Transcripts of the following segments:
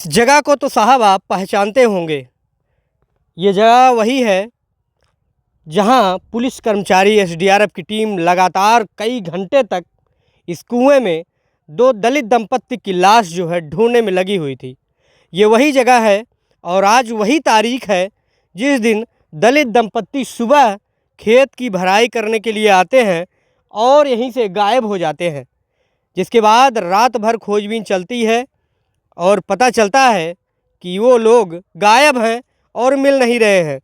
इस जगह को तो साहब आप पहचानते होंगे। ये जगह वही है जहां पुलिस कर्मचारी एसडीआरएफ की टीम लगातार कई घंटे तक इस कुएं में दो दलित दंपत्ति की लाश जो है ढूंढने में लगी हुई थी। ये वही जगह है और आज वही तारीख है जिस दिन दलित दंपत्ति सुबह खेत की भराई करने के लिए आते हैं और यहीं से गायब हो जाते हैं। जिसके बाद रात भर खोजबीन चलती है और पता चलता है कि वो लोग गायब हैं और मिल नहीं रहे हैं।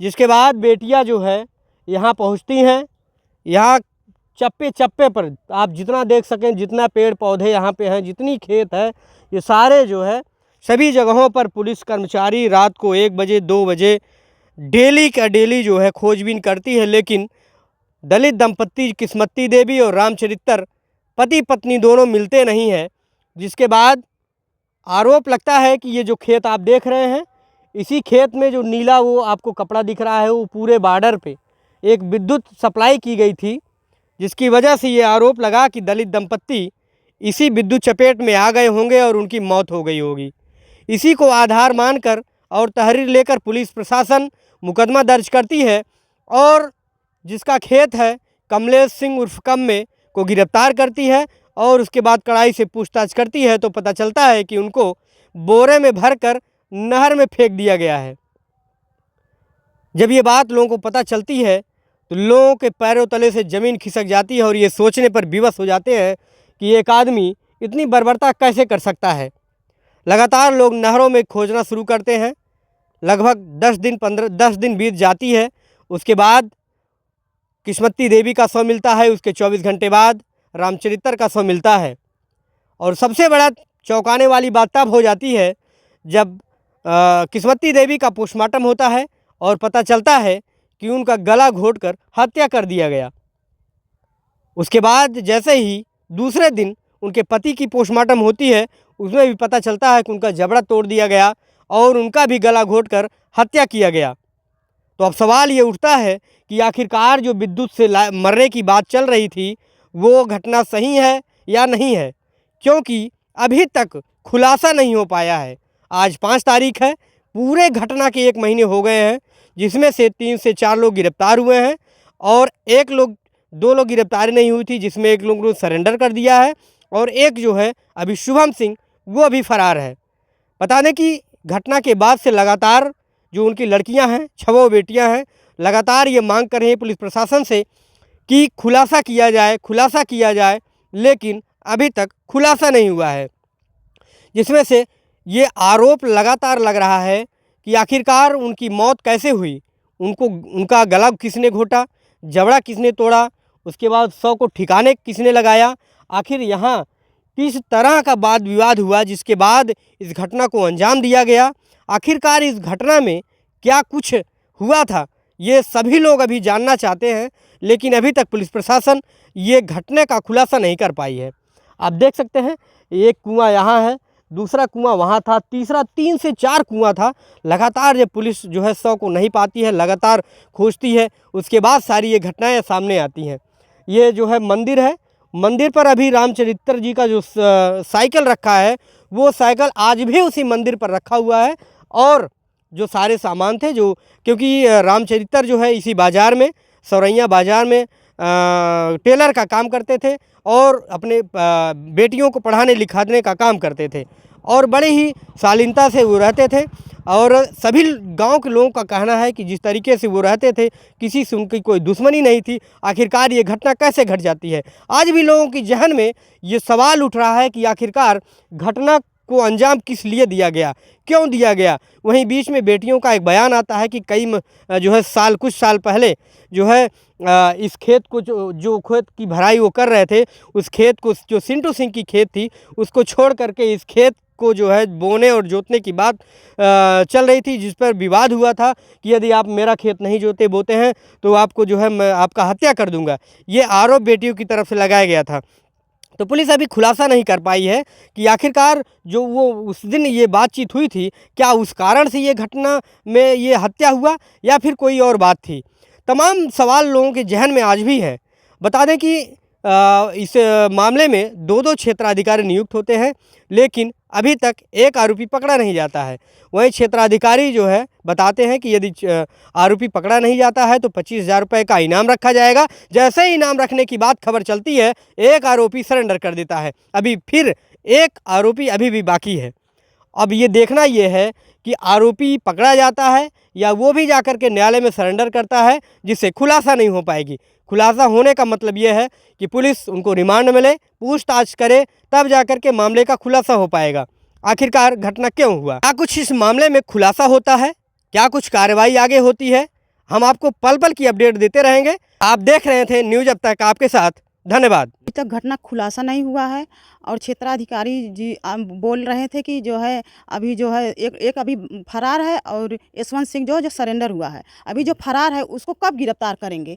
जिसके बाद बेटियां जो है यहाँ पहुँचती हैं। यहाँ चप्पे चप्पे पर आप जितना देख सकें, जितना पेड़ पौधे यहाँ पे हैं, जितनी खेत है, ये सारे जो है सभी जगहों पर पुलिस कर्मचारी रात को 1 बजे 2 बजे डेली का डेली जो है खोजबीन करती है। लेकिन दलित दंपत्ति किस्मती देवी और रामचरित्र पति पत्नी दोनों मिलते नहीं हैं। जिसके बाद आरोप लगता है कि ये जो खेत आप देख रहे हैं, इसी खेत में जो नीला वो आपको कपड़ा दिख रहा है, वो पूरे बॉर्डर पे एक विद्युत सप्लाई की गई थी, जिसकी वजह से ये आरोप लगा कि दलित दंपत्ति इसी विद्युत चपेट में आ गए होंगे और उनकी मौत हो गई होगी। इसी को आधार मानकर और तहरीर लेकर पुलिस प्रशासन मुकदमा दर्ज करती है और जिसका खेत है कमलेश सिंह उर्फ कम्मे को गिरफ्तार करती है और उसके बाद कड़ाई से पूछताछ करती है तो पता चलता है कि उनको बोरे में भरकर नहर में फेंक दिया गया है। जब ये बात लोगों को पता चलती है तो लोगों के पैरों तले से ज़मीन खिसक जाती है और ये सोचने पर विवश हो जाते हैं कि एक आदमी इतनी बर्बरता कैसे कर सकता है। लगातार लोग नहरों में खोजना शुरू करते हैं। लगभग 10 दिन बीत जाती है। उसके बाद किस्मती देवी का शव मिलता है। उसके 24 घंटे बाद रामचरित्र का शव मिलता है। और सबसे बड़ा चौंकाने वाली बात तब हो जाती है जब किस्मती देवी का पोस्टमार्टम होता है और पता चलता है कि उनका गला घोंटकर हत्या कर दिया गया। उसके बाद जैसे ही दूसरे दिन उनके पति की पोस्टमार्टम होती है, उसमें भी पता चलता है कि उनका जबड़ा तोड़ दिया गया और उनका भी गला घोंटकर हत्या किया गया। तो अब सवाल ये उठता है कि आखिरकार जो विद्युत से मरने की बात चल रही थी, वो घटना सही है या नहीं है, क्योंकि अभी तक खुलासा नहीं हो पाया है। आज 5 तारीख है, पूरे घटना के 1 महीने हो गए हैं, जिसमें से 3 से 4 लोग गिरफ्तार हुए हैं और 2 लोग गिरफ्तारी नहीं हुई थी, जिसमें 1 लोग ने सरेंडर कर दिया है और एक जो है अभी शुभम सिंह, वो अभी फरार है। बता दें कि घटना के बाद से लगातार जो उनकी लड़कियां हैं, 6 बेटियां हैं, लगातार ये मांग कर रही हैं पुलिस प्रशासन से कि खुलासा किया जाए, लेकिन अभी तक खुलासा नहीं हुआ है। जिसमें से ये आरोप लगातार लग रहा है कि आखिरकार उनकी मौत कैसे हुई, उनका गला किसने घोंटा, जबड़ा किसने तोड़ा, उसके बाद शव को ठिकाने किसने लगाया, आखिर यहाँ किस तरह का वाद विवाद हुआ जिसके बाद इस घटना को अंजाम दिया गया। आखिरकार इस घटना में क्या कुछ हुआ था, ये सभी लोग अभी जानना चाहते हैं, लेकिन अभी तक पुलिस प्रशासन ये घटना का खुलासा नहीं कर पाई है। आप देख सकते हैं, एक कुआं यहाँ है, दूसरा कुआं वहाँ था, तीसरा 3 से 4 कुआं था। लगातार जब पुलिस जो है शव को नहीं पाती है, लगातार खोजती है, उसके बाद सारी ये घटनाएं सामने आती हैं। ये जो है मंदिर है, मंदिर पर अभी रामचरित्र जी का जो साइकिल रखा है, वो साइकिल आज भी उसी मंदिर पर रखा हुआ है और जो सारे सामान थे, जो क्योंकि रामचरित्र जो है इसी बाज़ार में, सौरैया बाज़ार में टेलर का काम करते थे और अपने बेटियों को पढ़ाने लिखाने का काम करते थे और बड़े ही शालीनता से वो रहते थे। और सभी गांव के लोगों का कहना है कि जिस तरीके से वो रहते थे, किसी से उनकी कोई दुश्मनी नहीं थी। आखिरकार ये घटना कैसे घट जाती है? आज भी लोगों की जहन में ये सवाल उठ रहा है कि आखिरकार घटना को अंजाम किस लिए दिया गया, क्यों दिया गया। वहीं बीच में बेटियों का एक बयान आता है कि जो है कुछ साल पहले जो है इस खेत को जो खेत की भराई वो कर रहे थे, उस खेत को जो सिंटू सिंह की खेत थी, उसको छोड़ करके इस खेत को जो है बोने और जोतने की बात चल रही थी, जिस पर विवाद हुआ था कि यदि आप मेरा खेत नहीं बोते हैं तो आपको जो है मैं आपका हत्या कर दूंगा। ये आरोप बेटियों की तरफ से लगाया गया था। तो पुलिस अभी खुलासा नहीं कर पाई है कि आखिरकार जो वो उस दिन ये बातचीत हुई थी, क्या उस कारण से ये घटना में ये हत्या हुआ या फिर कोई और बात थी। तमाम सवाल लोगों के जहन में आज भी है। बता दें कि इस मामले में 2-2 क्षेत्राधिकारी नियुक्त होते हैं, लेकिन अभी तक एक आरोपी पकड़ा नहीं जाता है। वहीं क्षेत्राधिकारी जो है बताते हैं कि यदि आरोपी पकड़ा नहीं जाता है तो 25,000 रुपये का इनाम रखा जाएगा। जैसे ही इनाम रखने की बात खबर चलती है, एक आरोपी सरेंडर कर देता है। अभी फिर एक आरोपी अभी भी बाकी है। अब ये देखना ये है कि आरोपी पकड़ा जाता है या वो भी जाकर के न्यायालय में सरेंडर करता है, जिससे खुलासा नहीं हो पाएगी। खुलासा होने का मतलब ये है कि पुलिस उनको रिमांड में ले, पूछताछ करे, तब जाकर के मामले का खुलासा हो पाएगा। आखिरकार घटना क्यों हुआ, क्या कुछ इस मामले में खुलासा होता है, क्या कुछ कार्रवाई आगे होती है, हम आपको पल पल की अपडेट देते रहेंगे। आप देख रहे थे न्यूज़ अब तक, आपके साथ धन्यवाद। अभी तक घटना खुलासा नहीं हुआ है और क्षेत्राधिकारी जी बोल रहे थे कि जो है अभी जो है एक अभी फरार है और यशवंत सिंह जो सरेंडर हुआ है। अभी जो फरार है उसको कब गिरफ्तार करेंगे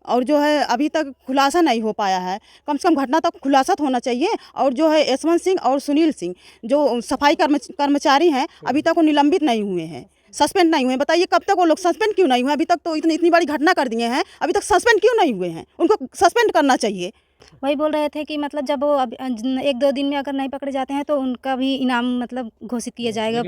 और जो है अभी तक खुलासा नहीं हो पाया है। कम से कम घटना तक खुलासा तो होना चाहिए। और जो है यशवंत सिंह और सुनील सिंह जो सफाई कर्मचारी हैं अभी तक वो निलंबित नहीं हुए हैं, सस्पेंड नहीं हुए। बताइए कब तक वो लोग सस्पेंड क्यों नहीं हुए? अभी तक तो इतनी बड़ी घटना कर दिए हैं, अभी तक सस्पेंड क्यों नहीं हुए हैं? उनको सस्पेंड करना चाहिए। वही बोल रहे थे कि मतलब जब वो अब 1-2 दिन में अगर नहीं पकड़े जाते हैं तो उनका भी इनाम मतलब घोषित किया जाएगा।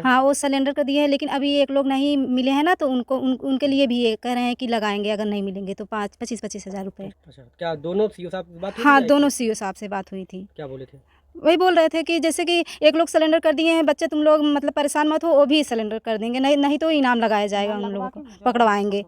हाँ, वो सरेंडर कर दिए हैं, लेकिन अभी एक लोग नहीं मिले हैं ना, तो उनके लिए भी ये कह रहे हैं कि लगाएंगे, अगर नहीं मिलेंगे तो 25-25 हज़ार रुपये। अच्छा, क्या दोनों सीओ साहब से बात हुई? हाँ, दोनों सीओ साहब से बात हुई थी। क्या बोले थे? वही बोल रहे थे कि जैसे कि एक लोग सिलेंडर कर दिए हैं, बच्चे तुम लोग मतलब परेशान मत हो, वो भी सिलेंडर कर देंगे, नहीं तो इनाम लगाया जाएगा, उन लोगों को पकड़वाएंगे।